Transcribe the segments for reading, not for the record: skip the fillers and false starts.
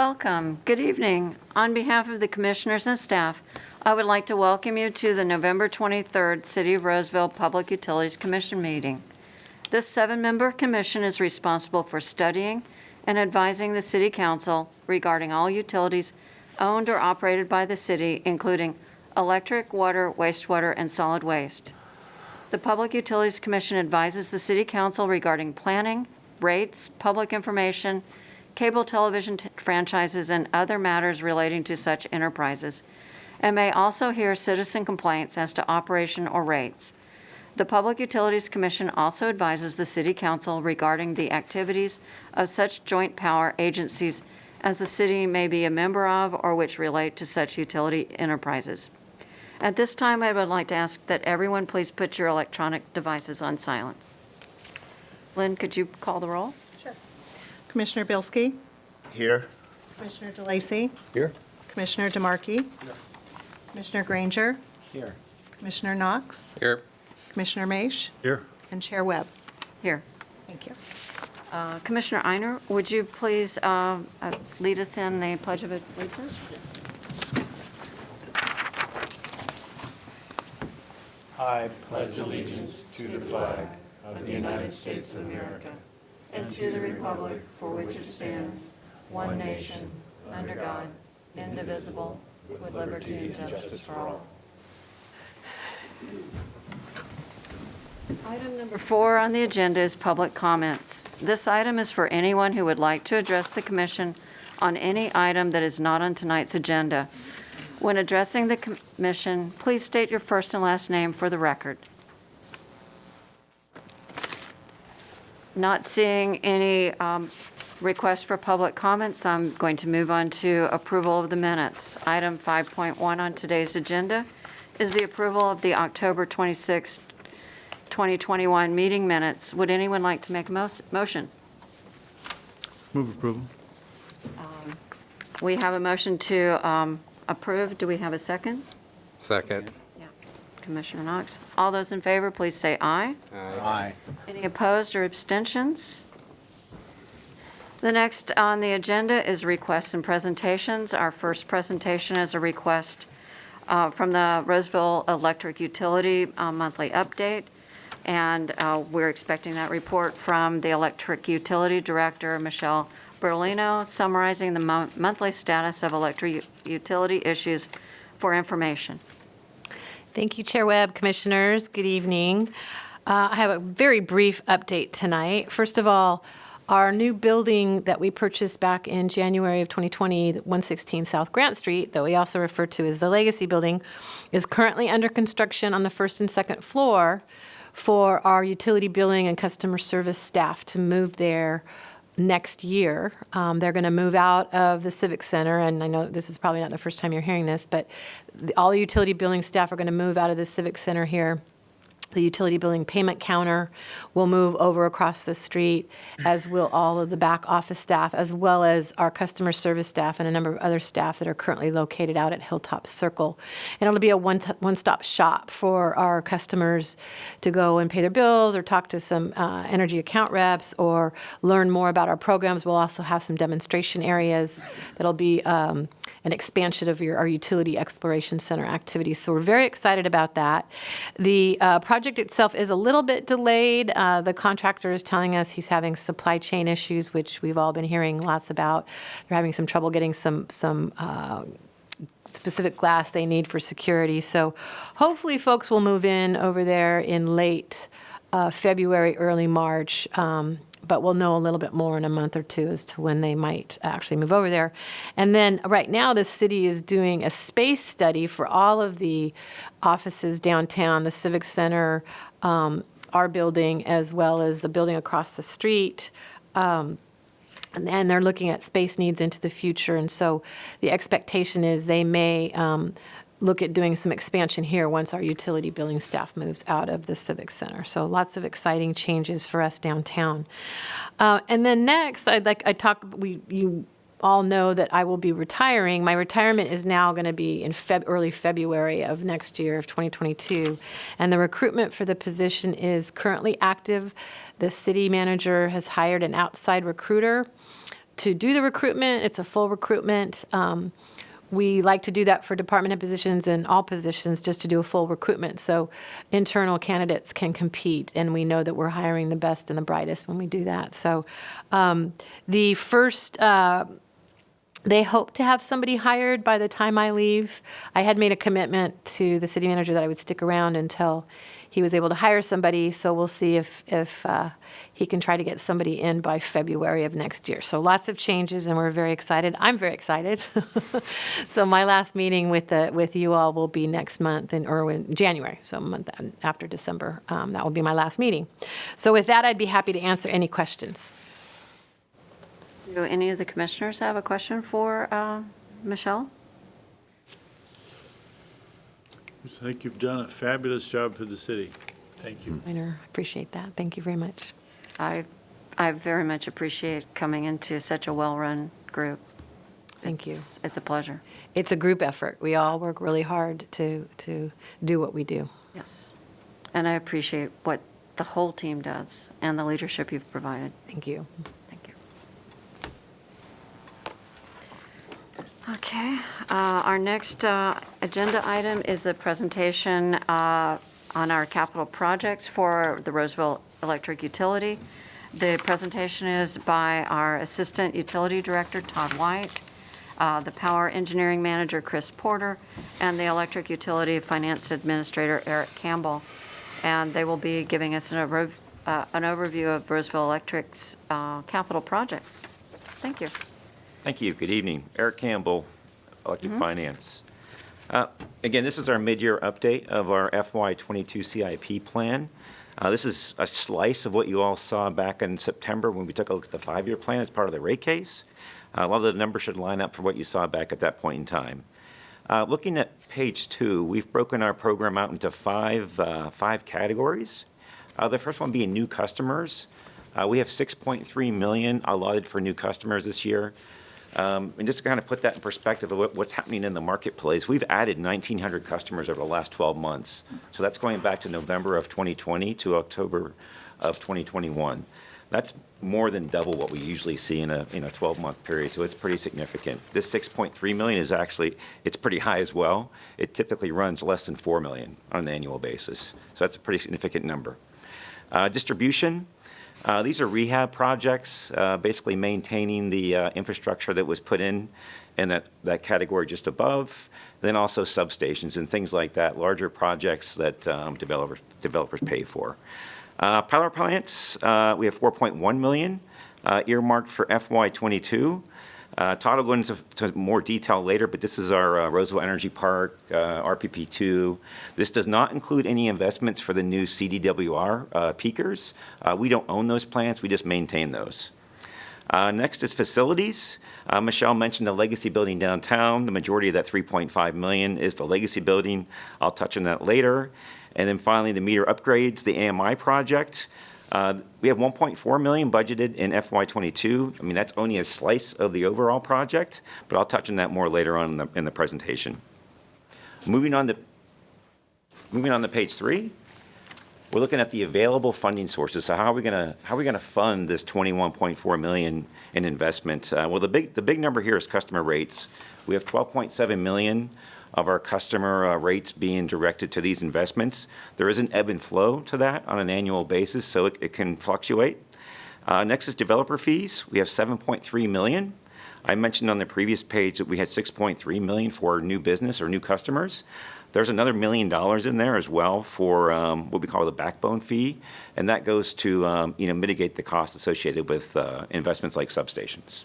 Welcome. Good evening. On behalf of the commissioners and staff, I would like to welcome you to the November 23rd City of Roseville Public Utilities Commission meeting. This 7-member commission is responsible for studying and advising the City Council regarding all utilities owned or operated by the city, including electric, water, wastewater, and solid waste. The Public Utilities Commission advises the City Council regarding planning, rates, public information, cable television franchises, and other matters relating to such enterprises, and may also hear citizen complaints as to operation or rates. The Public Utilities Commission also advises the City Council regarding the activities of such joint power agencies as the city may be a member of or which relate to such utility enterprises. At this time, I would like to ask that everyone please put your electronic devices on silence. Lynn, could you call the roll? Sure. Commissioner Bilski? Here. Commissioner DeLacy? Here. Commissioner DeMarchi? Here. Commissioner Granger? Here. Commissioner Knox? Here. Commissioner Maish? Here. And Chair Webb. Here. Thank you. Commissioner Einer, would you please lead us in the Pledge of Allegiance? I pledge allegiance to the flag of the United States of America and to the republic for which it stands, one nation, under God, indivisible, with liberty and justice for all. Item number 4 on the agenda is public comments. This item is for anyone who would like to address the commission on any item that is not on tonight's agenda. When addressing the commission, please state your first and last name for the record. Not seeing any requests for public comments, I'm going to move on to approval of the minutes. Item 5.1 on today's agenda is the approval of the October 26, 2021 meeting minutes. Would anyone like to make a motion? Move approval. We have a motion to approve. Do we have a second? Second. Yeah. Commissioner Knox. All those in favor, please say aye. Aye. Any opposed or abstentions? The next on the agenda is requests and presentations. Our first presentation is a request from the Roseville Electric Utility monthly update, and we're expecting that report from the Electric Utility Director, Michelle Berlino, summarizing the monthly status of electric utility issues for information. Thank you, Chair Webb, Commissioners. Good evening. I have a very brief update tonight. First of all, our new building that we purchased back in January of 2020, 116 South Grant Street, that we also refer to as the Legacy Building, is currently under construction on the first and second floor for our utility billing and customer service staff to move there next year. They're going to move out of the Civic Center, and I know this is probably not the first time you're hearing this, but all the utility billing staff are going to move out of the Civic Center here. The utility billing payment counter will move over across the street, as will all of the back office staff, as well as our customer service staff and a number of other staff that are currently located out at Hilltop Circle. And it'll be a one-stop shop for our customers to go and pay their bills or talk to some energy account reps or learn more about our programs. We'll also have some demonstration areas that'll be an expansion of our utility exploration center activities. So we're very excited about that. The project itself is a little bit delayed. The contractor is telling us he's having supply chain issues, which we've all been hearing lots about. They're having some trouble getting some specific glass they need for security. So hopefully folks will move in over there in late February, early March. But we'll know a little bit more in a month or two as to when they might actually move over there. And then right now the city is doing a space study for all of the offices downtown, the Civic Center, our building, as well as the building across the street. And they're looking at space needs into the future. And so the expectation is they may look at doing some expansion here once our utility billing staff moves out of the Civic Center. So lots of exciting changes for us downtown. And then next, you all know that I will be retiring. My retirement is now going to be in early February of next year, of 2022. And the recruitment for the position is currently active. The city manager has hired an outside recruiter to do the recruitment. It's a full recruitment. We like to do that for department head positions and all positions, just to do a full recruitment, so internal candidates can compete, and we know that we're hiring the best and the brightest when we do that. So the first, they hope to have somebody hired by the time I leave. I had made a commitment to the city manager that I would stick around until he was able to hire somebody, so we'll see if he can try to get somebody in by February of next year. So lots of changes, and we're very excited. I'm very excited. So my last meeting with you all will be next month, or in January, so a month after December. That will be my last meeting. So with that, I'd be happy to answer any questions. Do any of the commissioners have a question for Michelle? I think you've done a fabulous job for the city. Thank you. I appreciate that. Thank you very much. I very much appreciate coming into such a well-run group. Thank you. It's a pleasure. It's a group effort. We all work really hard to do what we do. Yes. And I appreciate what the whole team does and the leadership you've provided. Thank you. Thank you. Okay. Our next agenda item is the presentation on our capital projects for the Roseville Electric Utility. The presentation is by our Assistant Utility Director, Todd White, the Power Engineering Manager, Chris Porter, and the Electric Utility Finance Administrator, Eric Campbell. And they will be giving us an overview of Roseville Electric's capital projects. Thank you. Thank you. Good evening. Eric Campbell, Electric Finance. Again, this is our mid-year update of our FY22 CIP plan. This is a slice of what you all saw back in September when we took a look at the 5-year plan as part of the rate case. A lot of the numbers should line up for what you saw back at that point in time. Looking at page 2, we've broken our program out into five categories. The first one being new customers. We have $6.3 million allotted for new customers this year. And just to kind of put that in perspective of what's happening in the marketplace, we've added 1,900 customers over the last 12 months. So that's going back to November of 2020 to October of 2021. That's more than double what we usually see in a 12-month period, so it's pretty significant. This $6.3 million is actually, it's pretty high as well. It typically runs less than $4 million on an annual basis, so that's a pretty significant number. Distribution. These are rehab projects, basically maintaining the infrastructure that was put in that category just above, then also substations and things like that, larger projects that developers pay for. Power plants, we have $4.1 million earmarked for FY22. Todd will go into more detail later, but this is our Roseville Energy Park, RPP2. This does not include any investments for the new CDWR peakers. We don't own those plants, we just maintain those. Next is facilities. Michelle mentioned the legacy building downtown. The majority of that $3.5 million is the legacy building. I'll touch on that later. And then finally, the meter upgrades, the AMI project. We have $1.4 million budgeted in FY22. I mean, that's only a slice of the overall project, but I'll touch on that more later on in the presentation. Moving on to page 3, we're looking at the available funding sources. So how are we gonna fund this $21.4 million in investment? Well, the big number here is customer rates. We have $12.7 million of our customer rates being directed to these investments. There is an ebb and flow to that on an annual basis, so it can fluctuate. Next is developer fees. We have $7.3 million. I mentioned on the previous page that we had $6.3 million for new business or new customers. There's another $1 million in there as well for what we call the backbone fee, and that goes to mitigate the costs associated with investments like substations.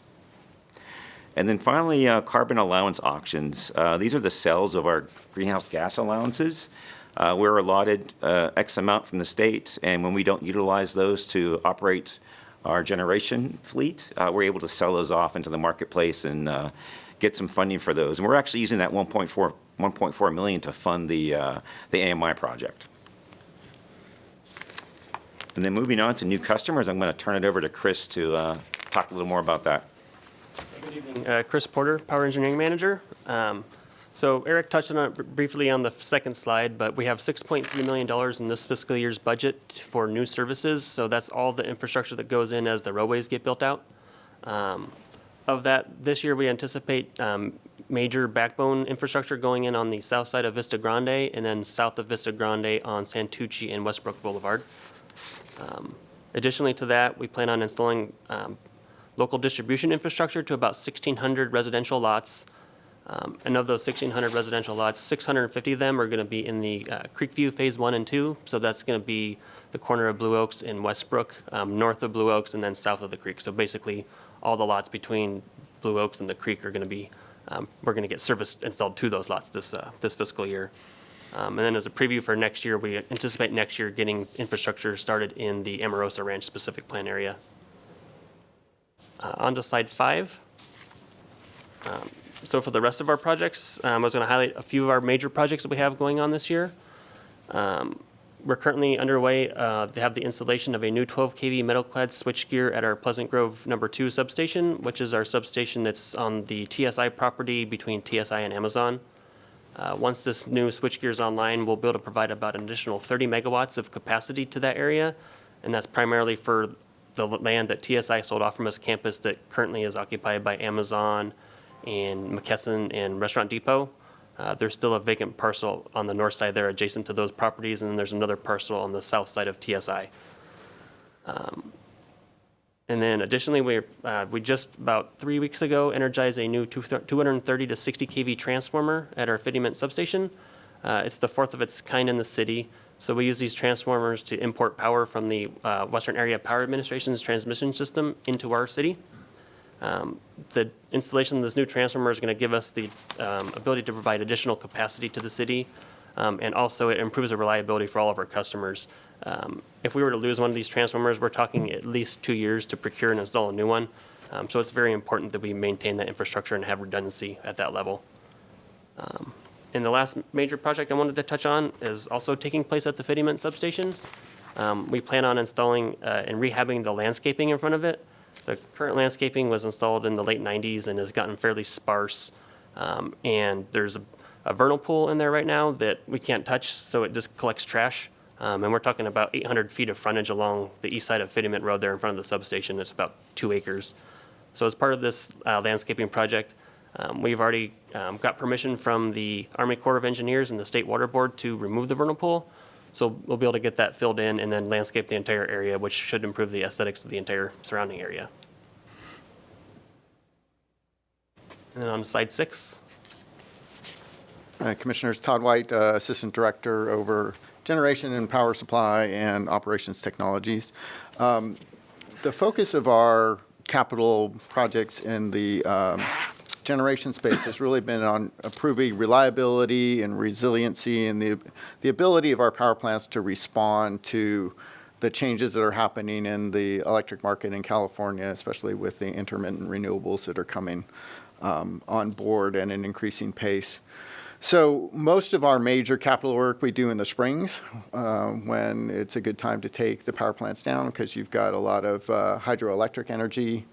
And then finally, carbon allowance auctions. These are the sales of our greenhouse gas allowances. We're allotted X amount from the state, and when we don't utilize those to operate our generation fleet, we're able to sell those off into the marketplace and get some funding for those. And we're actually using that $1.4 million to fund the AMI project. And then moving on to new customers, I'm going to turn it over to Chris to talk a little more about that. Good evening. Chris Porter, Power Engineering Manager. So Eric touched on it briefly on the second slide, but we have $6.3 million in this fiscal year's budget for new services. So that's all the infrastructure that goes in as the roadways get built out. Of that, this year we anticipate major backbone infrastructure going in on the south side of Vista Grande and then south of Vista Grande on Santucci and Westbrook Boulevard. Additionally to that, we plan on installing local distribution infrastructure to about 1,600 residential lots. And of those 1,600 residential lots, 650 of them are going to be in the Creekview Phase 1 and 2. So that's going to be the corner of Blue Oaks and Westbrook, north of Blue Oaks, and then south of the creek. So basically, all the lots between Blue Oaks and the creek are going to be, we're going to get service installed to those lots this fiscal year. And then as a preview for next year, we anticipate next year getting infrastructure started in the Amarosa Ranch specific plan area. On to slide 5. So for the rest of our projects, I was going to highlight a few of our major projects that we have going on this year. We're currently underway to have the installation of a new 12 kV metal-clad switchgear at our Pleasant Grove No. 2 substation, which is our substation that's on the TSI property between TSI and Amazon. Once this new switchgear is online, we'll be able to provide about an additional 30 megawatts of capacity to that area, and that's primarily for the land that TSI sold off from us campus that currently is occupied by Amazon and McKesson and Restaurant Depot. There's still a vacant parcel on the north side there adjacent to those properties, and then there's another parcel on the south side of TSI. And then additionally, we just about 3 weeks ago energized a new 230 to 60 kV transformer at our Fittyment substation. It's the fourth of its kind in the city. So we use these transformers to import power from the Western Area Power Administration's transmission system into our city. The installation of this new transformer is going to give us the ability to provide additional capacity to the city, and also it improves the reliability for all of our customers. If we were to lose one of these transformers, we're talking at least 2 years to procure and install a new one. So it's very important that we maintain that infrastructure and have redundancy at that level. And the last major project I wanted to touch on is also taking place at the Fittyment substation. We plan on installing and rehabbing the landscaping in front of it. The current landscaping was installed in the late 90s and has gotten fairly sparse. And there's a vernal pool in there right now that we can't touch, so it just collects trash. And we're talking about 800 feet of frontage along the east side of Fittyment Road there in front of the substation. It's about 2 acres. So as part of this landscaping project, we've already got permission from the Army Corps of Engineers and the State Water Board to remove the vernal pool. So we'll be able to get that filled in and then landscape the entire area, which should improve the aesthetics of the entire surrounding area. And then on to slide 6. Commissioners, Todd White, Assistant Director over Generation and Power Supply and Operations Technologies. The focus of our capital projects in the generation space has really been on improving reliability and resiliency and the ability of our power plants to respond to the changes that are happening in the electric market in California, especially with the intermittent renewables that are coming on board at an increasing pace. So most of our major capital work we do in the springs when it's a good time to take the power plants down because you've got a lot of hydroelectric energy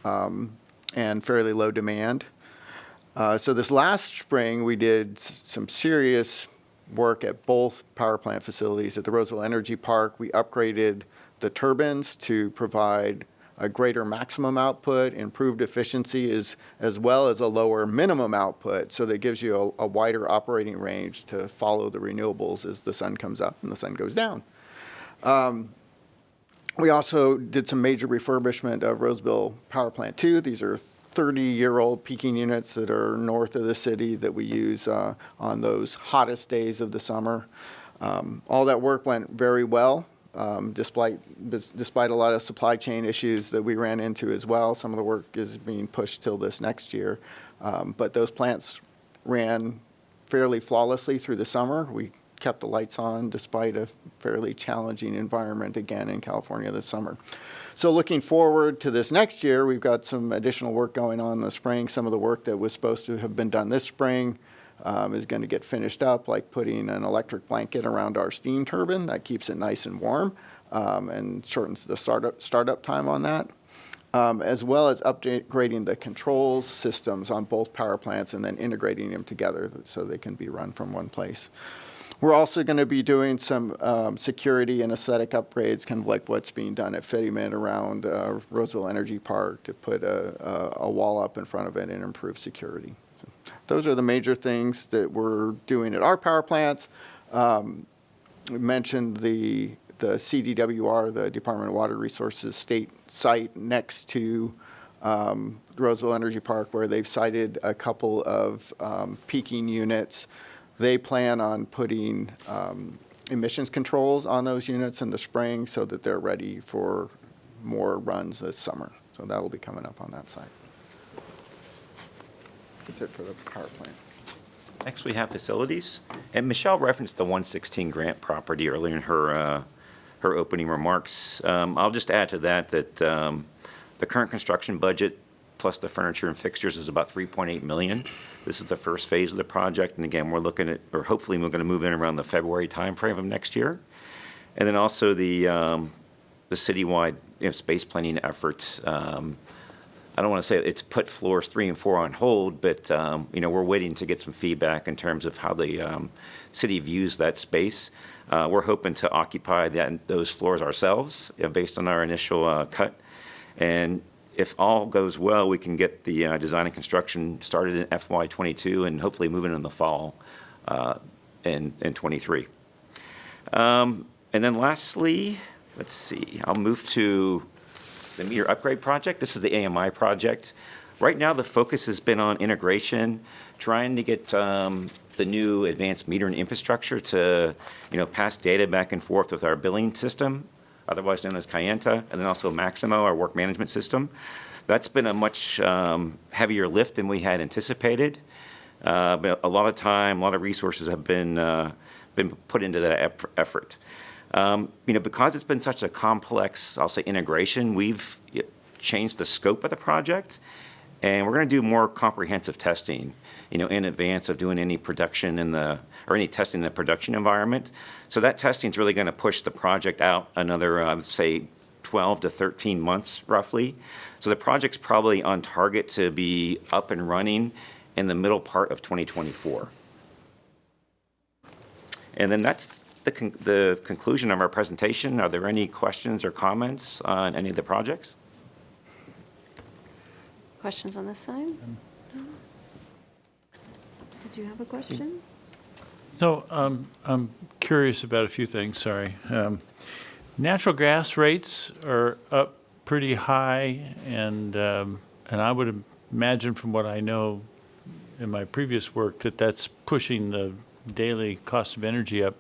and fairly low demand. So this last spring, we did some serious work at both power plant facilities. At the Roseville Energy Park, we upgraded the turbines to provide a greater maximum output, improved efficiency, as well as a lower minimum output. So that gives you a wider operating range to follow the renewables as the sun comes up and the sun goes down. We also did some major refurbishment of Roseville Power Plant 2. These are 30-year-old peaking units that are north of the city that we use on those hottest days of the summer. All that work went very well, despite a lot of supply chain issues that we ran into as well. Some of the work is being pushed till this next year. But those plants ran fairly flawlessly through the summer. We kept the lights on despite a fairly challenging environment again in California this summer. So looking forward to this next year, we've got some additional work going on in the spring. Some of the work that was supposed to have been done this spring is going to get finished up, like putting an electric blanket around our steam turbine. That keeps it nice and warm and shortens the startup time on that, as well as upgrading the controls systems on both power plants and then integrating them together so they can be run from one place. We're also going to be doing some security and aesthetic upgrades, kind of like what's being done at Fittyman around Roseville Energy Park, to put a wall up in front of it and improve security. So those are the major things that we're doing at our power plants. We mentioned the CDWR, the Department of Water Resources state site next to Roseville Energy Park, where they've sited a couple of peaking units. They plan on putting emissions controls on those units in the spring so that they're ready for more runs this summer. So that will be coming up on that site. That's it for the power plants. Next, we have facilities. And Michelle referenced the 116 Grant property earlier in her opening remarks. I'll just add to that the current construction budget plus the furniture and fixtures is about $3.8 million. This is the first phase of the project, and again, we're looking at, or hopefully we're going to move in around the February timeframe of next year. And then also the citywide space planning effort. I don't want to say it's put floors 3 and 4 on hold, but we're waiting to get some feedback in terms of how the city views that space. We're hoping to occupy those floors ourselves based on our initial cut. And if all goes well, we can get the design and construction started in FY22 and hopefully moving in the fall in 23. And then lastly, let's see, I'll move to the meter upgrade project. This is the AMI project. Right now, the focus has been on integration, trying to get the new advanced metering infrastructure to, pass data back and forth with our billing system, otherwise known as Kayenta, and then also Maximo, our work management system. That's been a much heavier lift than we had anticipated. But a lot of time, a lot of resources have been put into that effort. Because it's been such a complex, I'll say, integration, we've changed the scope of the project, and we're going to do more comprehensive testing, in advance of doing any production or any testing in the production environment. So that testing is really going to push the project out another, say, 12 to 13 months, roughly. So the project's probably on target to be up and running in the middle part of 2024. And then that's the conclusion of our presentation. Are there any questions or comments on any of the projects? Questions on this side? No? Did you have a question? So I'm curious about a few things, sorry. Natural gas rates are up pretty high, and I would imagine from what I know in my previous work that that's pushing the daily cost of energy up.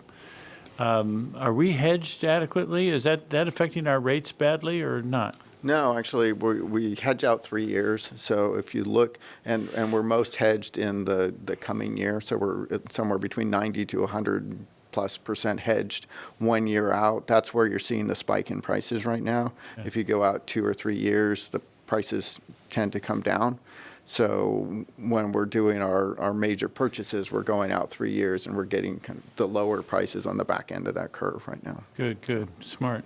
Are we hedged adequately? Is that affecting our rates badly or not? No, actually, we hedge out 3 years. So if you look, and we're most hedged in the coming year. So we're somewhere between 90 to 100+% hedged 1 year out. That's where you're seeing the spike in prices right now. Okay. If you go out 2 or 3 years, the prices tend to come down. So when we're doing our major purchases, we're going out 3 years, and we're getting kind of the lower prices on the back end of that curve right now. Good, smart.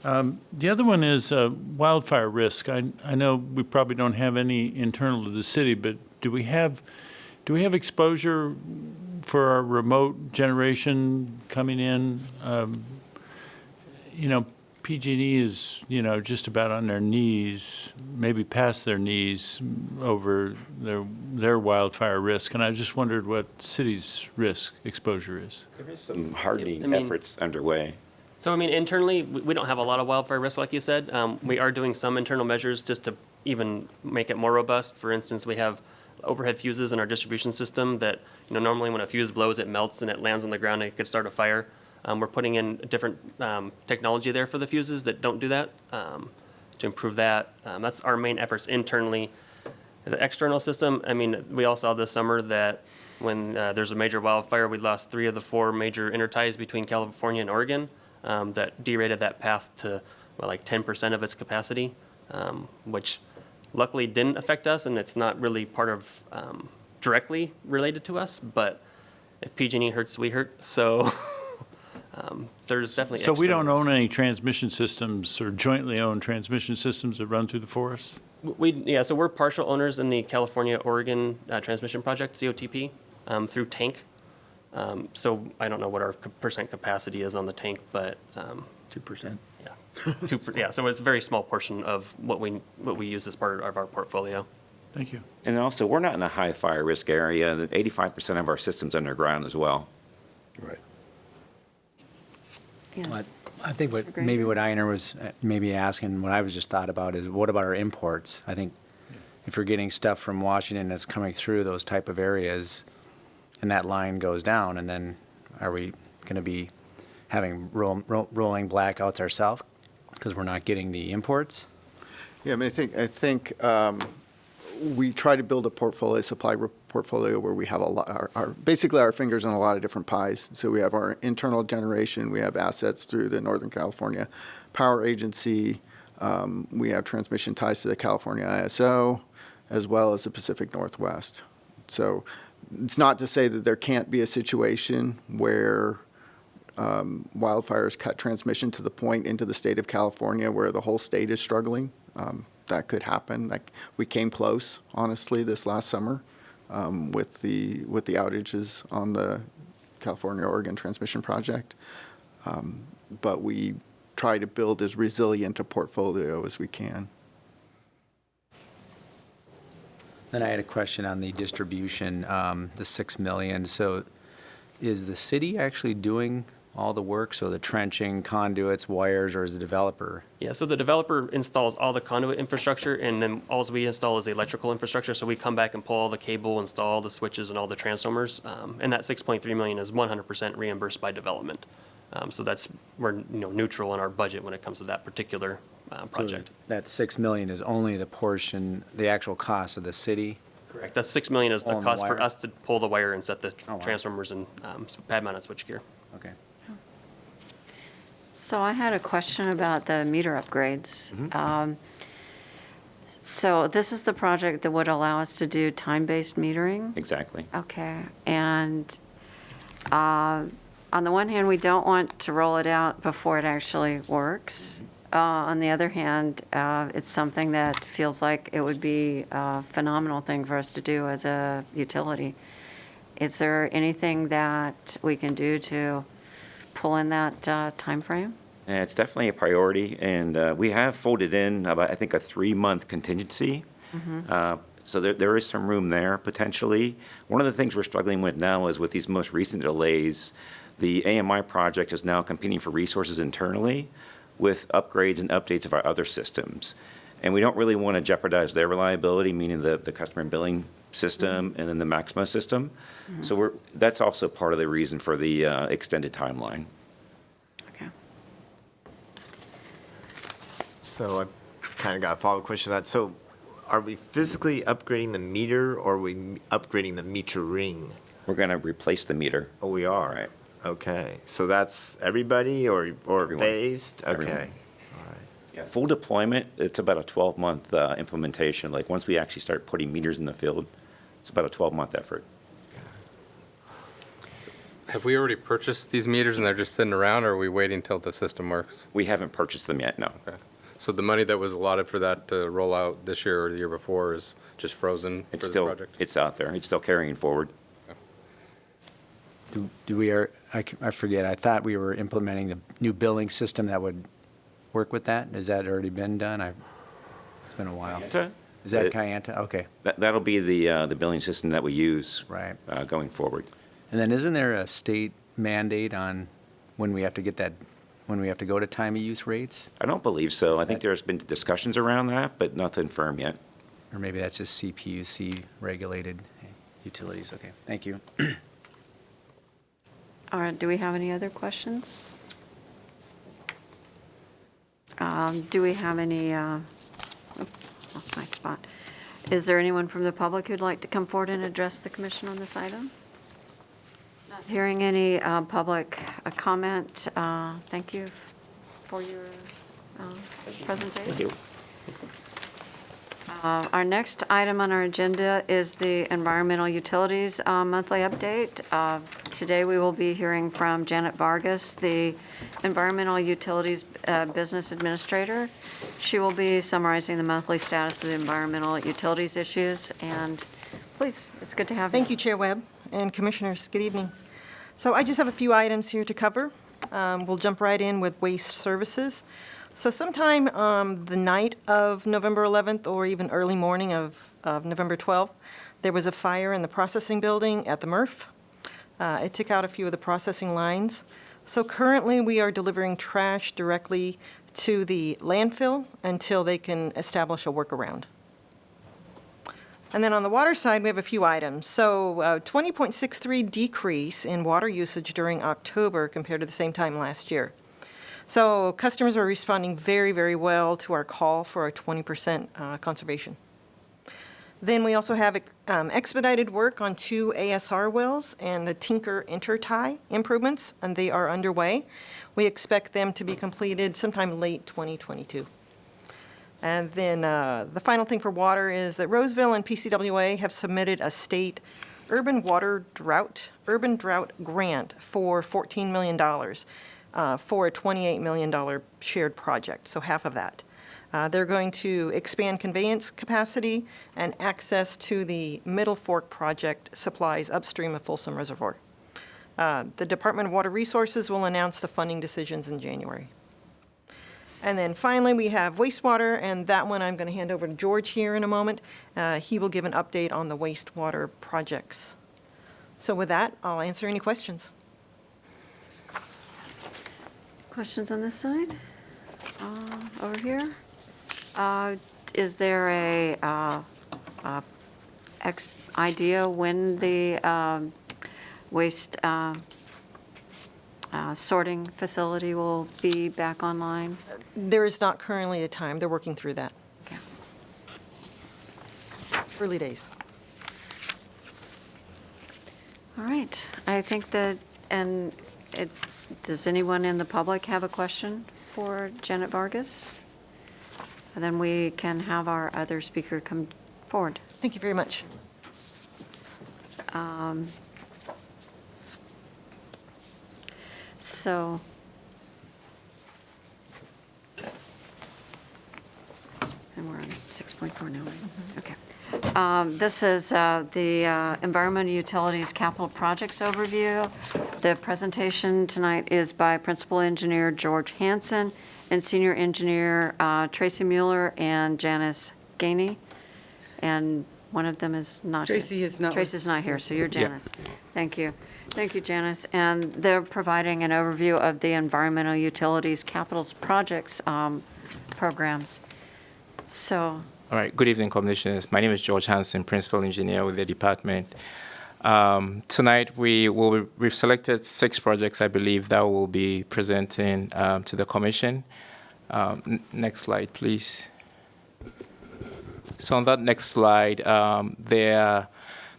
The other one is wildfire risk. I know we probably don't have any internal to the city, but do we have exposure for our remote generation coming in? PG&E is, just about on their knees, maybe past their knees over their wildfire risk. And I just wondered what city's risk exposure is. There is some hardening efforts underway. So, internally, we don't have a lot of wildfire risk, like you said. We are doing some internal measures just to even make it more robust. For instance, we have overhead fuses in our distribution system that, normally when a fuse blows, it melts and it lands on the ground and it could start a fire. We're putting in different technology there for the fuses that don't do that, to improve that. That's our main efforts internally. The external system, we all saw this summer that when there's a major wildfire, we lost 3 of the 4 major interties between California and Oregon. That derated that path to like 10% of its capacity, which luckily didn't affect us, and it's not really part of directly related to us. But if PG&E hurts, we hurt. So there's definitely. So we don't risks. own any transmission systems or jointly owned transmission systems that run through the forest? So we're partial owners in the California-Oregon transmission project, COTP, through Tank. So I don't know what our percent capacity is on the tank, but 2%. yeah, so it's a very small portion of what we use as part of our portfolio. Thank you. And also, we're not in a high fire risk area. 85% of our system's underground as well. Right. Yeah. But I think Agree. maybe what Einer was maybe asking, what I was just thought about is, what about our imports? I think if you're getting stuff from Washington that's coming through those type of areas, and that line goes down, and then are we going to be having rolling blackouts ourselves because we're not getting the imports? Yeah, I mean, I think we try to build a supply portfolio where we have a lot, basically our fingers in a lot of different pies. So we have our internal generation, we have assets through the Northern California Power Agency, we have transmission ties to the California ISO, as well as the Pacific Northwest. So it's not to say that there can't be a situation where wildfires cut transmission to the point into the state of California where the whole state is struggling. That could happen. Like, we came close, honestly, this last summer with the outages on the California-Oregon transmission project. But we try to build as resilient a portfolio as we can. Then I had a question on the distribution, the 6 million. So is the city actually doing all the work? So the trenching, conduits, wires, or is the developer? Yeah, so the developer installs all the conduit infrastructure, and then all we install is the electrical infrastructure. So we come back and pull all the cable, install all the switches and all the transformers. And that 6.3 million is 100% reimbursed by development. So we're neutral in our budget when it comes to that particular project. So that 6 million is only the portion, the actual cost of the city? Correct. That 6 million is the Pulling the cost for wire? us to pull the wire and set the Oh, wow. transformers and pad-mounted switchgear. Okay. So I had a question about the meter upgrades. So this is the project that would allow us to do time-based metering? Exactly. Okay, and on the one hand, we don't want to roll it out before it actually works. On the other hand, it's something that feels like it would be a phenomenal thing for us to do as a utility. Is there anything that we can do to pull in that timeframe? And it's definitely a priority, and we have folded in about, I think, a 3-month contingency. So there is some room there, potentially. One of the things we're struggling with now is with these most recent delays, the AMI project is now competing for resources internally with upgrades and updates of our other systems. And we don't really want to jeopardize their reliability, meaning the customer billing system and then the Maximo system. So that's also part of the reason for the extended timeline. Okay. So I kind of got a follow-up question to that. So are we physically upgrading the meter, or are we upgrading the meter ring? We're going to replace the meter. Oh, we are? Right. Okay. So that's everybody or Everyone. phased? Okay. Everyone. All right. Yeah, full deployment, it's about a 12-month implementation. Like, once we actually start putting meters in the field, it's about a 12-month effort. Have we already purchased these meters and they're just sitting around, or are we waiting until the system works? We haven't purchased them yet, no. Okay. So the money that was allotted for that to roll out this year or the year before is just frozen for It's this still, project? it's out there. It's still carrying forward. Do we, I forget, I thought we were implementing the new billing system that would work with that. Has that already been done? It's been a while. Is that Kayenta? Okay, That'll be the billing system that we use right. going forward. And then isn't there a state mandate on when we have to get that, when we have to go to time of use rates? I don't believe so. I think there's been discussions around that, but nothing firm yet. Or maybe that's just CPUC regulated utilities. Okay, thank you. All right, do we have any other questions? Do we have any, lost my spot. Is there anyone from the public who'd like to come forward and address the commission on this item? Not hearing any public comment. Thank you for your presentation. Thank you. Our next item on our agenda is the Environmental Utilities Monthly Update. Today, we will be hearing from Janet Vargas, the Environmental Utilities Business Administrator. She will be summarizing the monthly status of the environmental utilities issues. And please, it's good to have you. Thank you, Chair Webb and Commissioners. Good evening. So I just have a few items here to cover. We'll jump right in with waste services. So sometime the night of November 11th or even early morning of November 12th, there was a fire in the processing building at the MRF. It took out a few of the processing lines. So currently, we are delivering trash directly to the landfill until they can establish a workaround. And then on the water side, we have a few items. So 20.63 decrease in water usage during October compared to the same time last year. So customers are responding very, very well to our call for our 20% conservation. Then we also have expedited work on 2 ASR wells and the Tinker intertie improvements, and they are underway. We expect them to be completed sometime late 2022. And then the final thing for water is that Roseville and PCWA have submitted a state urban drought grant for $14 million for a $28 million shared project, so half of that. They're going to expand conveyance capacity and access to the Middle Fork project supplies upstream of Folsom Reservoir. The Department of Water Resources will announce the funding decisions in January. And then finally, we have wastewater, and that one I'm going to hand over to George here in a moment. He will give an update on the wastewater projects. So with that, I'll answer any questions. Questions on this side? Over here? Is there a idea when the waste sorting facility will be back online? There is not currently a time. They're working through that. Okay. Early days. All right. I think that, does anyone in the public have a question for Janet Vargas? And then we can have our other speaker come forward. Thank you very much. So, and we're on 6.4 now, right? Okay. This is the Environmental Utilities Capital Projects Overview. The presentation tonight is by Principal Engineer George Hansen and Senior Engineer Tracy Mueller and Janice Gainey. And one of them is not here. Tracy is not. Tracy's not here, so you're Janice. Thank you. Thank you, Janice. And they're providing an overview of the Environmental Utilities Capital Projects programs. So, all right, good evening, Commissioners. My name is George Hansen, Principal Engineer with the department. Tonight, we've selected 6 projects, I believe, that we'll be presenting to the Commission. Next slide, please. So on that next slide, the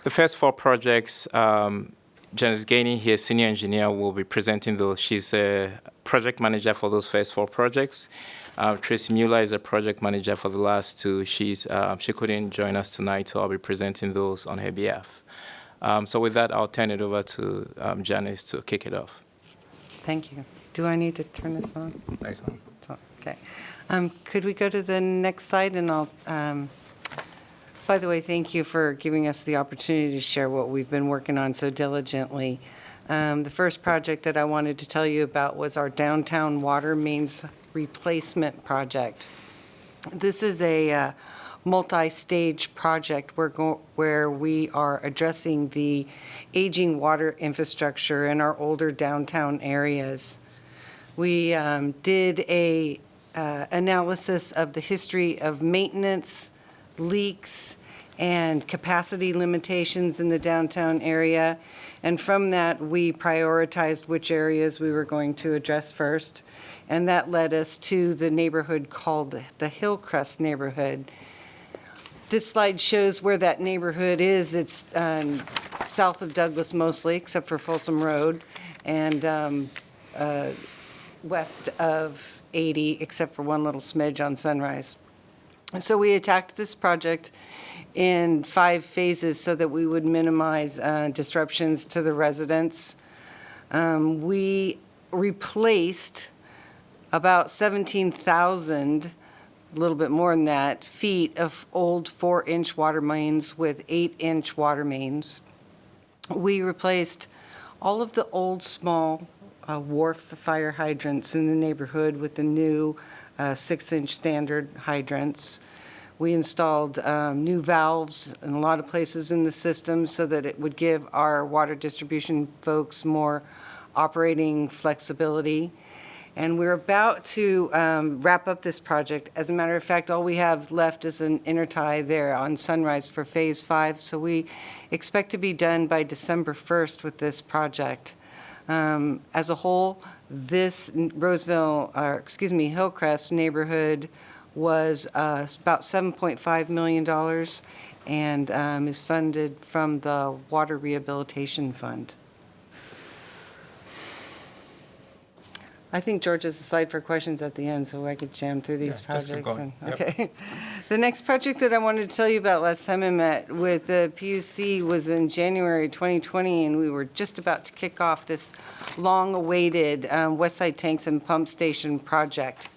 first 4 projects, Janice Gainey, here, Senior Engineer, will be presenting those. She's a project manager for those first 4 projects. Tracy Mueller is a project manager for the last 2. She couldn't join us tonight, so I'll be presenting those on her behalf. So with that, I'll turn it over to Janice to kick it off. Thank you. Do I need to turn this on? Thanks. Okay. Could we go to the next slide, and I'll, by the way, thank you for giving us the opportunity to share what we've been working on so diligently. The first project that I wanted to tell you about was our downtown water mains replacement project. This is a multi-stage project where we are addressing the aging water infrastructure in our older downtown areas. We did a analysis of the history of maintenance, leaks, and capacity limitations in the downtown area. And from that, we prioritized which areas we were going to address first. And that led us to the neighborhood called the Hillcrest neighborhood. This slide shows where that neighborhood is. It's south of Douglas mostly, except for Folsom Road, and west of 80, except for one little smidge on Sunrise. So we attacked this project in 5 phases so that we would minimize disruptions to the residents. We replaced about 17,000, a little bit more than that, feet of old 4-inch water mains with 8-inch water mains. We replaced all of the old small wharf fire hydrants in the neighborhood with the new 6-inch standard hydrants. We installed new valves in a lot of places in the system so that it would give our water distribution folks more operating flexibility. And we're about to wrap up this project. As a matter of fact, all we have left is an intertie there on Sunrise for Phase 5. So we expect to be done by December 1st with this project. As a whole, this Hillcrest neighborhood was about $7.5 million and is funded from the Water Rehabilitation Fund. I think George has a slide for questions at the end, so I could jam through these Yeah, just keep projects. going. Okay. The next project that I wanted to tell you about last time I met with the PUC was in January 2020, and we were just about to kick off this long-awaited Westside Tanks and Pump Station project.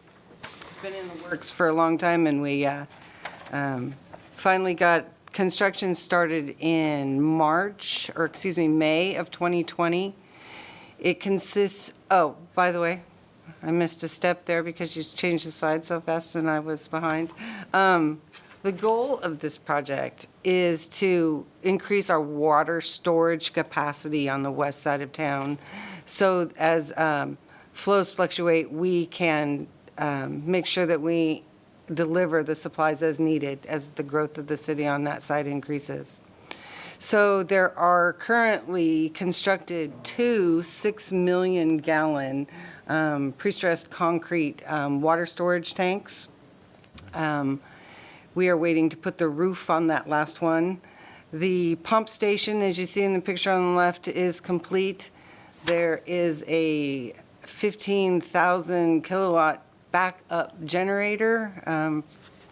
It's been in the works for a long time, and we finally got construction started in May of 2020. It consists, oh, by the way, I missed a step there because you changed the slide so fast and I was behind. The goal of this project is to increase our water storage capacity on the west side of town. So as flows fluctuate, we can make sure that we deliver the supplies as needed as the growth of the city on that side increases. So there are currently constructed 2 6-million-gallon pre-stressed concrete water storage tanks. We are waiting to put the roof on that last one. The pump station, as you see in the picture on the left, is complete. There is a 15,000 kilowatt backup generator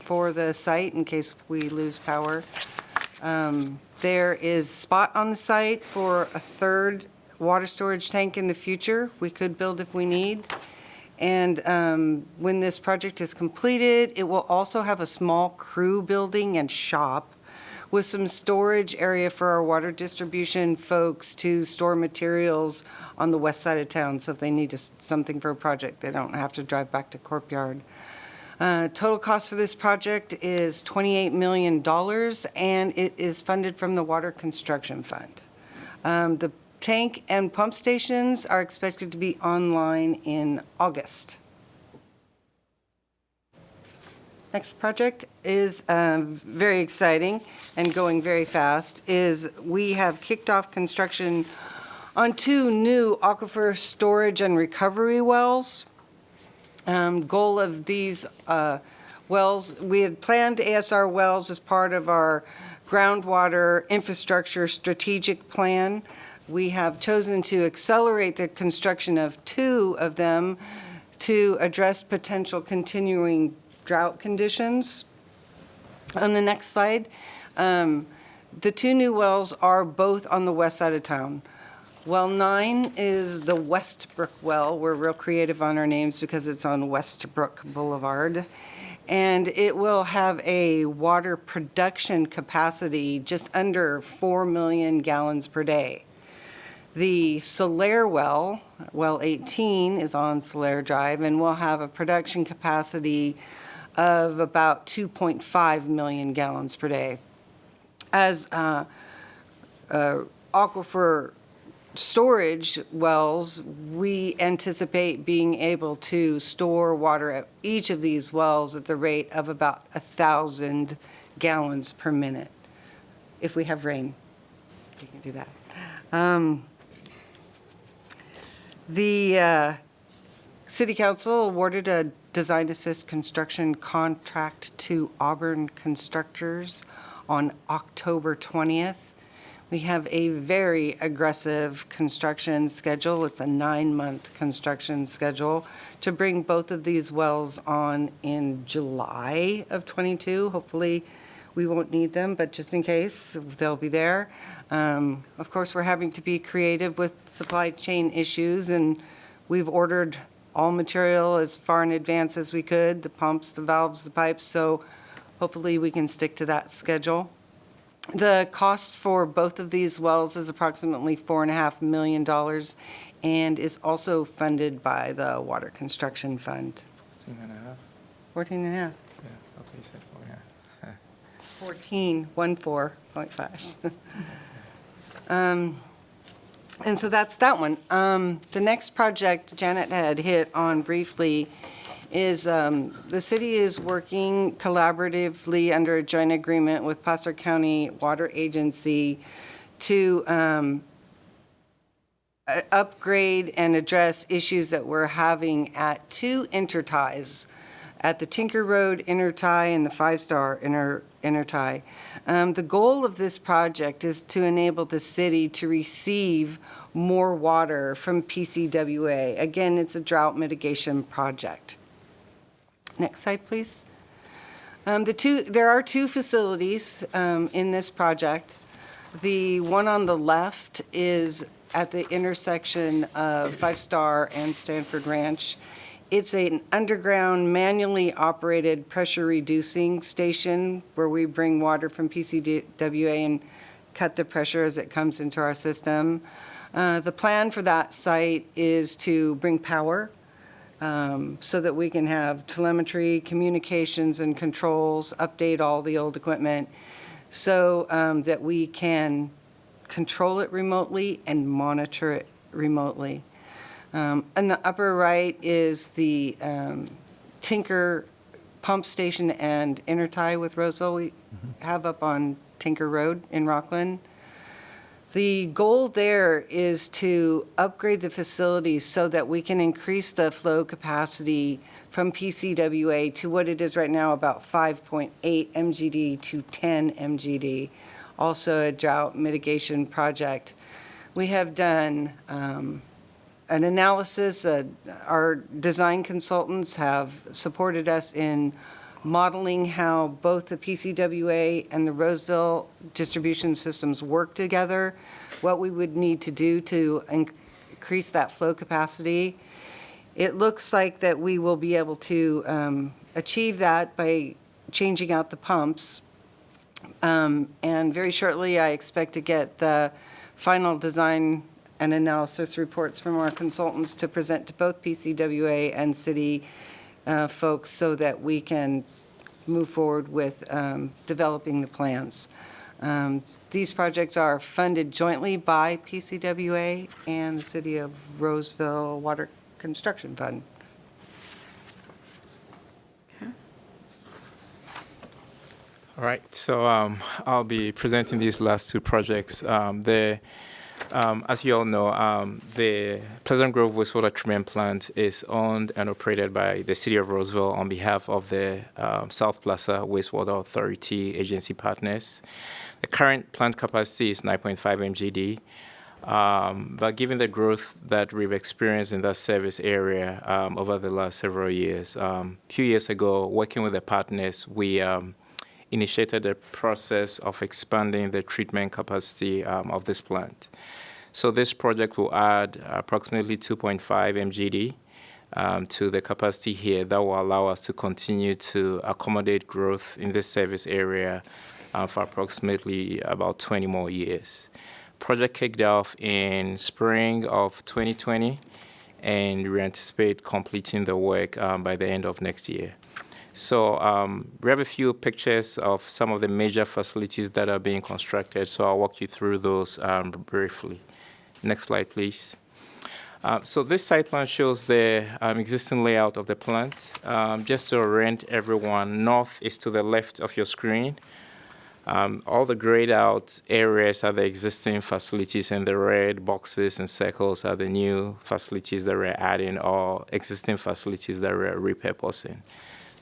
for the site in case we lose power. There is spot on the site for a third water storage tank in the future. We could build if we need. And when this project is completed, it will also have a small crew building and shop with some storage area for our water distribution folks to store materials on the west side of town. So if they need something for a project, they don't have to drive back to Corp Yard. Total cost for this project is $28 million, and it is funded from the Water Construction Fund. The tank and pump stations are expected to be online in August. Next project is very exciting and going very fast, is we have kicked off construction on 2 new aquifer storage and recovery wells. Goal of these wells, we had planned ASR wells as part of our groundwater infrastructure strategic plan. We have chosen to accelerate the construction of 2 of them to address potential continuing drought conditions. On the next slide, the 2 new wells are both on the west side of town. Well 9 is the Westbrook Well. We're real creative on our names because it's on Westbrook Boulevard. And it will have a water production capacity just under 4 million gallons per day. The Solaire Well, Well 18, is on Solaire Drive and will have a production capacity of about 2.5 million gallons per day. As aquifer storage wells, we anticipate being able to store water at each of these wells at the rate of about 1,000 gallons per minute. If we have rain, we can do that. The City Council awarded a design assist construction contract to Auburn Constructors on October 20th. We have a very aggressive construction schedule. It's a 9-month construction schedule to bring both of these wells on in July of '22. Hopefully, we won't need them, but just in case, they'll be there. Of course, we're having to be creative with supply chain issues, and we've ordered all material as far in advance as we could, the pumps, the valves, the pipes, so hopefully we can stick to that schedule. The cost for both of these wells is approximately $4.5 million and is also funded by the Water Construction Fund. 14 and a half? 14 and a half. Yeah, okay, you said 4, yeah. 14.15. And so that's that one. The next project Janet had hit on briefly is the city is working collaboratively under a joint agreement with Placer County Water Agency to upgrade and address issues that we're having at two interties, at the Tinker Road intertie and the Five Star intertie. The goal of this project is to enable the city to receive more water from PCWA. Again, it's a drought mitigation project. Next slide, please. There are two facilities in this project. The one on the left is at the intersection of Five Star and Stanford Ranch. It's an underground, manually operated pressure reducing station where we bring water from PCWA and cut the pressure as it comes into our system. The plan for that site is to bring power so that we can have telemetry, communications, and controls, update all the old equipment so that we can control it remotely and monitor it remotely. In the upper right is the Tinker pump station and intertie with Roseville we have up on Tinker Road in Rockland. The goal there is to upgrade the facilities so that we can increase the flow capacity from PCWA to what it is right now, about 5.8 MGD to 10 MGD, also a drought mitigation project. We have done an analysis. Our design consultants have supported us in modeling how both the PCWA and the Roseville distribution systems work together, what we would need to do to increase that flow capacity. It looks like that we will be able to achieve that by changing out the pumps. And very shortly, I expect to get the final design and analysis reports from our consultants to present to both PCWA and city folks so that we can move forward with developing the plans. These projects are funded jointly by PCWA and the City of Roseville Water Construction Fund. All right, so I'll be presenting these last two projects. As you all know, the Pleasant Grove Wastewater Treatment Plant is owned and operated by the City of Roseville on behalf of the South Plaza Wastewater Authority agency partners. The current plant capacity is 9.5 MGD, but given the growth that we've experienced in that service area over the last several years, a few years ago, working with the partners, we initiated a process of expanding the treatment capacity of this plant. So this project will add approximately 2.5 MGD to the capacity here that will allow us to continue to accommodate growth in this service area for approximately about 20 more years. Project kicked off in spring of 2020, and we anticipate completing the work by the end of next year. So we have a few pictures of some of the major facilities that are being constructed, so I'll walk you through those briefly. Next slide, please. So this site plan shows the existing layout of the plant. Just to orient everyone, north is to the left of your screen. All the grayed out areas are the existing facilities, and the red boxes and circles are the new facilities that we're adding or existing facilities that we're repurposing.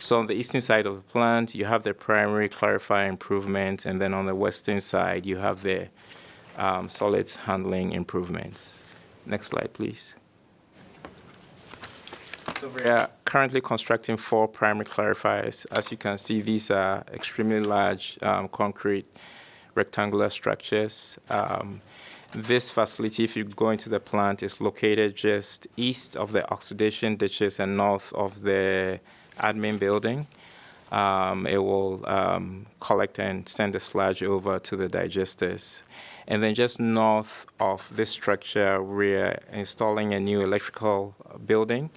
So on the eastern side of the plant, you have the primary clarifier improvements, and then on the western side, you have the solids handling improvements. Next slide, please. So we are currently constructing 4 primary clarifiers. As you can see, these are extremely large concrete rectangular structures. This facility, if you go into the plant, is located just east of the oxidation ditches and north of the admin building. It will collect and send the sludge over to the digesters. And then just north of this structure, we're installing a new electrical building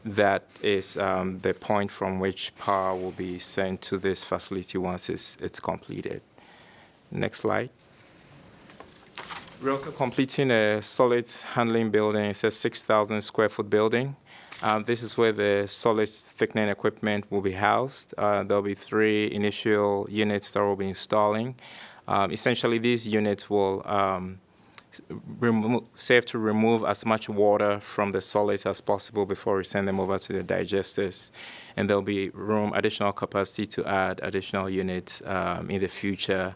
that is the point from which power will be sent to this facility once it's completed. Next slide. We're also completing a solid handling building. It's a 6,000 square foot building. This is where the solid thickening equipment will be housed. There'll be 3 initial units that we'll be installing. Essentially, these units will save to remove as much water from the solids as possible before we send them over to the digesters. And there'll be additional capacity to add additional units in the future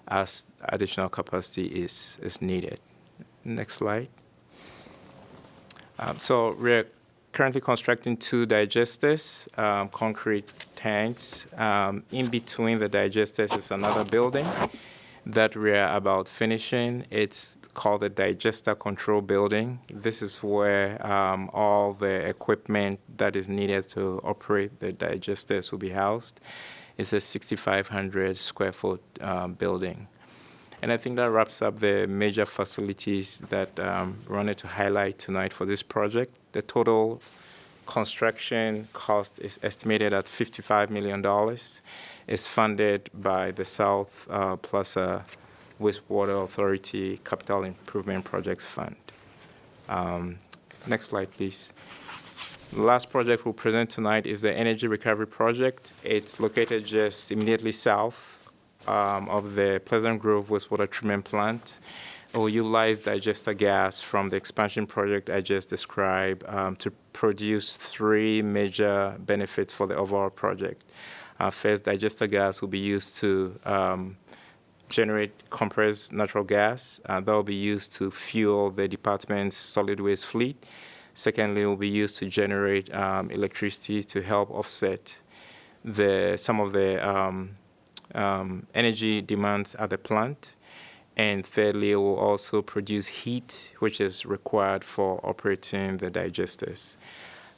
as additional capacity is needed. Next slide. So we're currently constructing 2 digesters, concrete tanks. In between the digesters is another building that we're about finishing. It's called the Digester Control Building. This is where all the equipment that is needed to operate the digesters will be housed. It's a 6,500 square foot building. And I think that wraps up the major facilities that we wanted to highlight tonight for this project. The total construction cost is estimated at $55 million. It's funded by the South Plaza Wastewater Authority Capital Improvement Projects Fund. Next slide, please. The last project we'll present tonight is the Energy Recovery Project. It's located just immediately south of the Pleasant Grove Wastewater Treatment Plant. It will utilize digester gas from the expansion project I just described to produce 3 major benefits for the overall project. First, digester gas will be used to generate compressed natural gas. That will be used to fuel the department's solid waste fleet. Secondly, it will be used to generate electricity to help offset some of the energy demands at the plant. And thirdly, it will also produce heat, which is required for operating the digesters.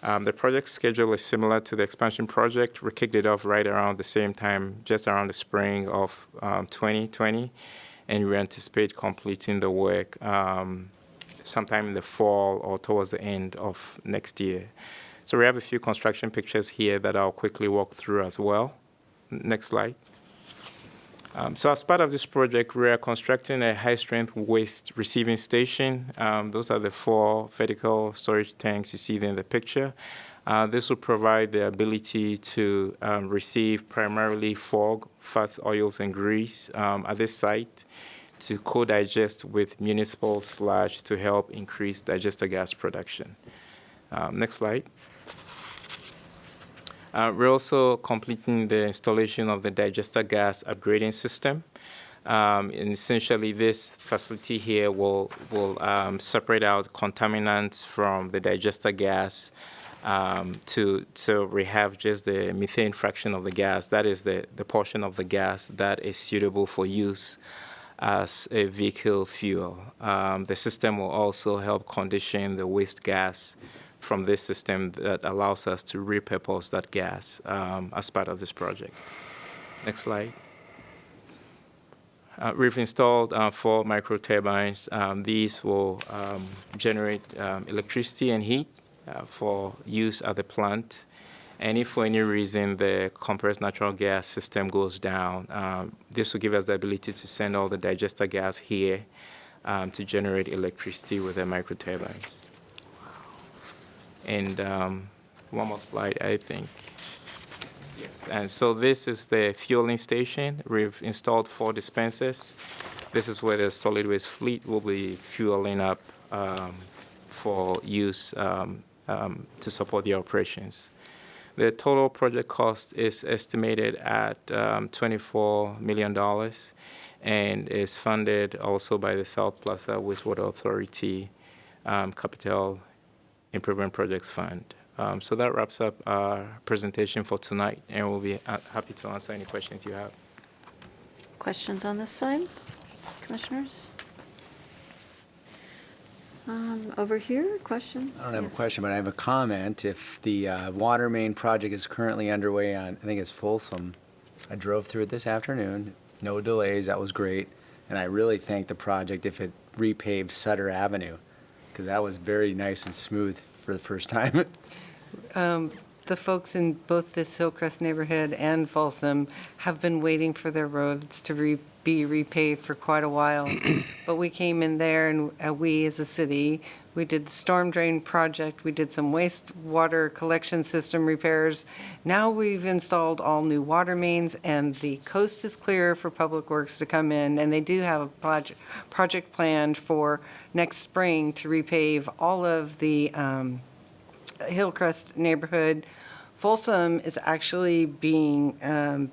The project schedule is similar to the expansion project. We kicked it off right around the same time, just around the spring of 2020, and we anticipate completing the work sometime in the fall or towards the end of next year. So we have a few construction pictures here that I'll quickly walk through as well. Next slide. So as part of this project, we are constructing a high-strength waste receiving station. Those are the 4 vertical storage tanks you see there in the picture. This will provide the ability to receive primarily fog, fats, oils, and grease at this site to co-digest with municipal sludge to help increase digester gas production. Next slide. We're also completing the installation of the digester gas upgrading system. And essentially, this facility here will separate out contaminants from the digester gas so we have just the methane fraction of the gas. That is the portion of the gas that is suitable for use as a vehicle fuel. The system will also help condition the waste gas from this system that allows us to repurpose that gas as part of this project. Next slide. We've installed 4 micro turbines. These will generate electricity and heat for use at the plant. And if for any reason the compressed natural gas system goes down, this will give us the ability to send all the digester gas here to generate electricity with the micro turbines. And one more slide, I think. Yes. And so this is the fueling station. We've installed 4 dispensers. This is where the solid waste fleet will be fueling up for use to support the operations. The total project cost is estimated at $24 million and is funded also by the South Plaza Wastewater Authority Capital Improvement Projects Fund. So that wraps up our presentation for tonight, and we'll be happy to answer any questions you have. Questions on this side, commissioners? Over here, question? I don't have a Yes. question, but I have a comment. If the water main project is currently underway on, I think it's Folsom, I drove through it this afternoon, no delays, that was great. And I really thank the project if it repaved Sutter Avenue, because that was very nice and smooth for the first time. The folks in both this Hillcrest neighborhood and Folsom have been waiting for their roads to be repaved for quite a while. But we came in there and we as a city, we did the storm drain project, we did some wastewater collection system repairs. Now we've installed all new water mains and the coast is clear for Public Works to come in. And they do have a project planned for next spring to repave all of the Hillcrest neighborhood. Folsom is actually being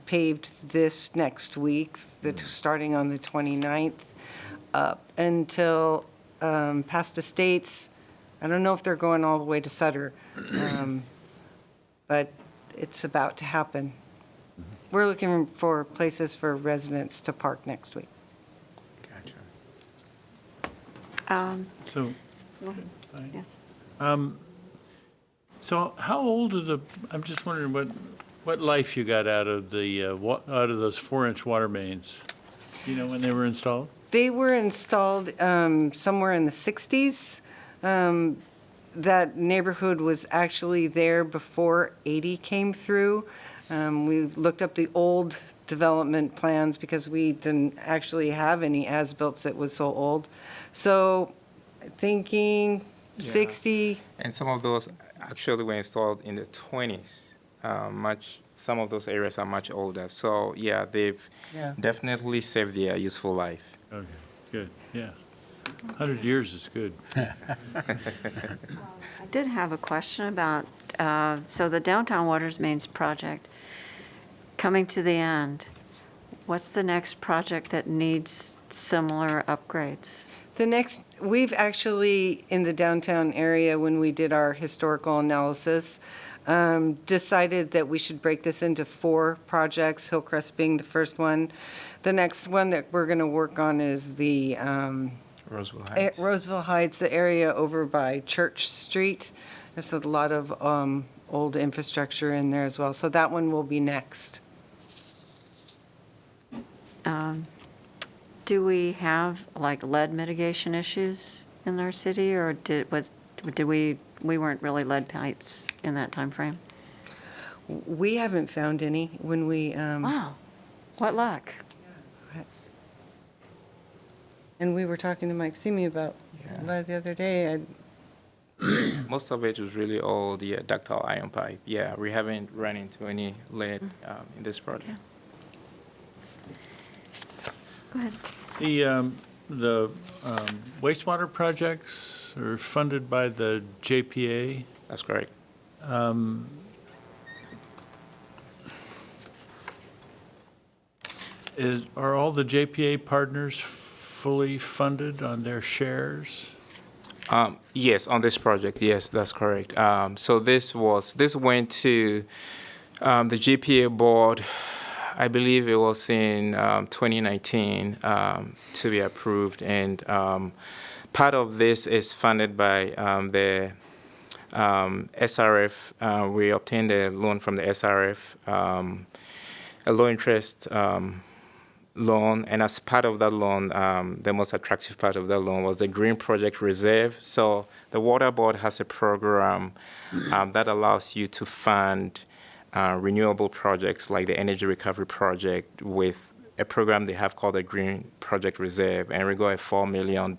paved this next week, starting on the 29th, up until past Estates. I don't know if they're going all the way to Sutter, but it's about to happen. We're looking for places for residents to park next week. So, Go ahead. Yes. so how old are the, I'm just wondering what life you got out of the, out of those 4-inch water mains? You know when they were installed? They were installed somewhere in the 60s. That neighborhood was actually there before 80 came through. We looked up the old development plans because we didn't actually have any as-built that was so old. So thinking 60. And some of those actually were installed in the 20s. Some of those areas are much older. So yeah, they've definitely saved their useful life. Okay, good, yeah. 100 years is good. I did have a question about, so the Downtown Waters Mains project coming to the end. What's the next project that needs similar upgrades? We've actually, in the downtown area, when we did our historical analysis, decided that we should break this into 4 projects, Hillcrest being the first one. The next one that we're going to work on is the Roseville Heights. Roseville Heights, the area over by Church Street. There's a lot of old infrastructure in there as well. So that one will be next. Do we have like lead mitigation issues in our city, or we weren't really lead pipes in that time frame? We haven't found any when we. Wow, what luck. And we were talking to Mike Simi about lead the other day. Most of it was really old, ductile iron pipe. Yeah, we haven't run into any lead in this project. Go ahead. The wastewater projects are funded by the JPA. That's correct. Are all the JPA partners fully funded on their shares? Yes, on this project, yes, that's correct. So this went to the GPA board, I believe it was in 2019, to be approved. And part of this is funded by the SRF. We obtained a loan from the SRF, a low interest loan, and as part of that loan, the most attractive part of that loan was the Green Project Reserve. So the Water Board has a program that allows you to fund renewable projects like the Energy Recovery Project with a program they have called the Green Project Reserve, and we got a $4 million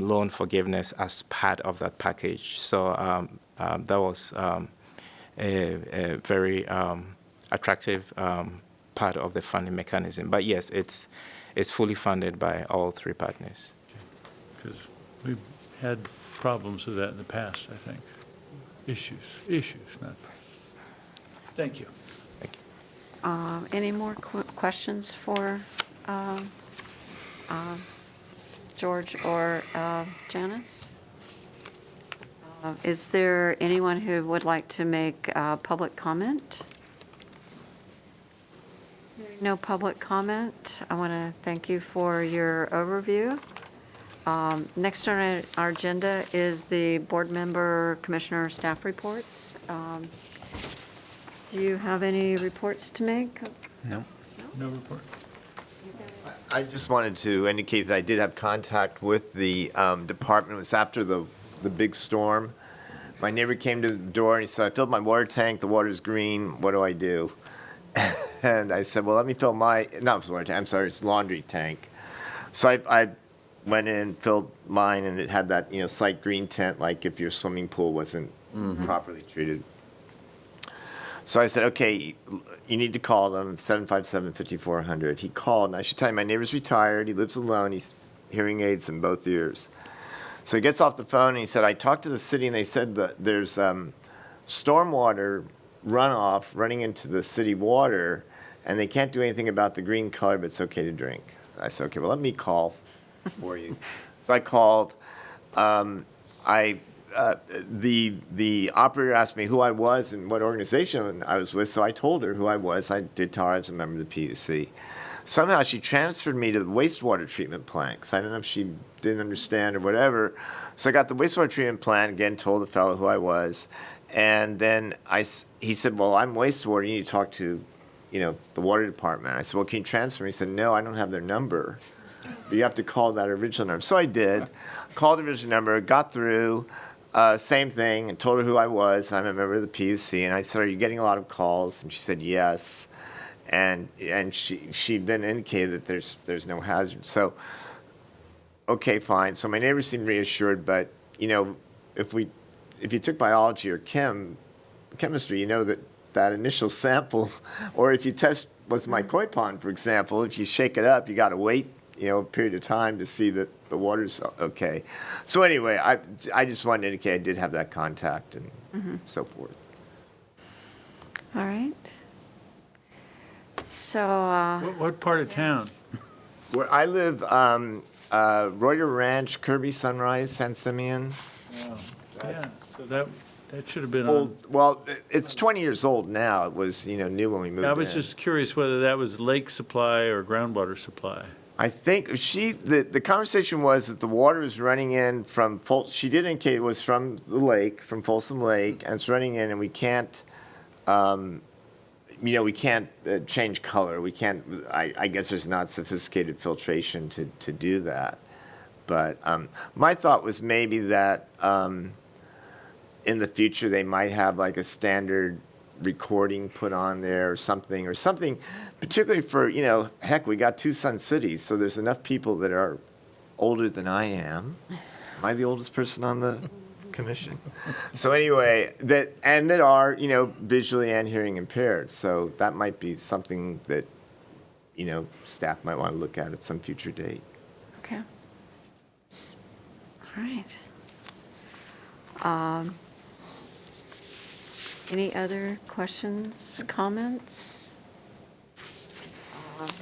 loan forgiveness as part of that package. So that was a very attractive part of the funding mechanism. But yes, it's fully funded by all 3 partners. Because we've had problems with that in the past, I think. Issues, not problems. Thank you. Any more questions for George or Janice? Is there anyone who would like to make public comment? No public comment. I want to thank you for your overview. Next on our agenda is the board member, commissioner, staff reports. Do you have any reports to make? No. No report. I just wanted to indicate that I did have contact with the department. It was after the big storm. My neighbor came to the door and he said, I filled my water tank, the water's green, what do I do? And I said, well, let me fill not water tank, I'm sorry, it's laundry tank. So I went in, filled mine, and it had that, slight green tint, like if your swimming pool wasn't properly treated. So I said, okay, you need to call them, 757-5400. He called, and I should tell you, my neighbor's retired, he lives alone, he's hearing aids in both ears. So he gets off the phone, and he said, I talked to the city, and they said that there's stormwater runoff running into the city water, and they can't do anything about the green color, but it's okay to drink. I said, okay, well, let me call for you. So I called. The operator asked me who I was and what organization I was with, so I told her who I was. I did tell her I was a member of the PUC. Somehow she transferred me to the wastewater treatment plant, because I don't know if she didn't understand or whatever. So I got the wastewater treatment plant, again, told the fellow who I was. And then he said, well, I'm wastewater, you need to talk to, the water department. I said, well, can you transfer me? He said, no, I don't have their number. But you have to call that original number. So I did, called the original number, got through, same thing, and told her who I was. I'm a member of the PUC. And I said, are you getting a lot of calls? And she said, yes. And she then indicated that there's no hazard. So, okay, fine. So my neighbors seemed reassured, but, if you took biology or chemistry, that initial sample, or if you test what's my koi pond, for example, if you shake it up, you got to wait, a period of time to see that the water's okay. So anyway, I just wanted to indicate I did have that contact and so forth. All right. So, What part of town? Where I live, Reuter Ranch, Kirby Sunrise, San Simeon. Yeah, so that should have been on. Well, it's 20 years old now. It was, new when we moved in. I was just curious whether that was lake supply or groundwater supply. I think the conversation was that the water was running in from, she did indicate it was from the lake, from Folsom Lake, and it's running in, and we can't, we can't change color. We can't, I guess there's not sophisticated filtration to do that. But my thought was maybe that in the future they might have like a standard recording put on there or something, particularly for, heck, we got two Sun Cities, so there's enough people that are older than I am. Am I the oldest person on the commission? So anyway, that are, visually and hearing impaired. So that might be something that, staff might want to look at some future date. okay. All right. Any other questions, comments?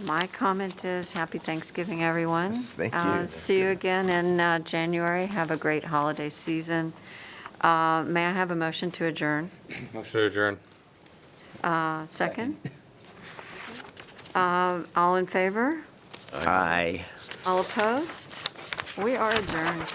My comment is happy Thanksgiving, everyone. Yes, thank you. See you again in January. Have a great holiday season. May I have a motion to adjourn? Motion to adjourn. Second? All in favor? Aye. All opposed? We are adjourned.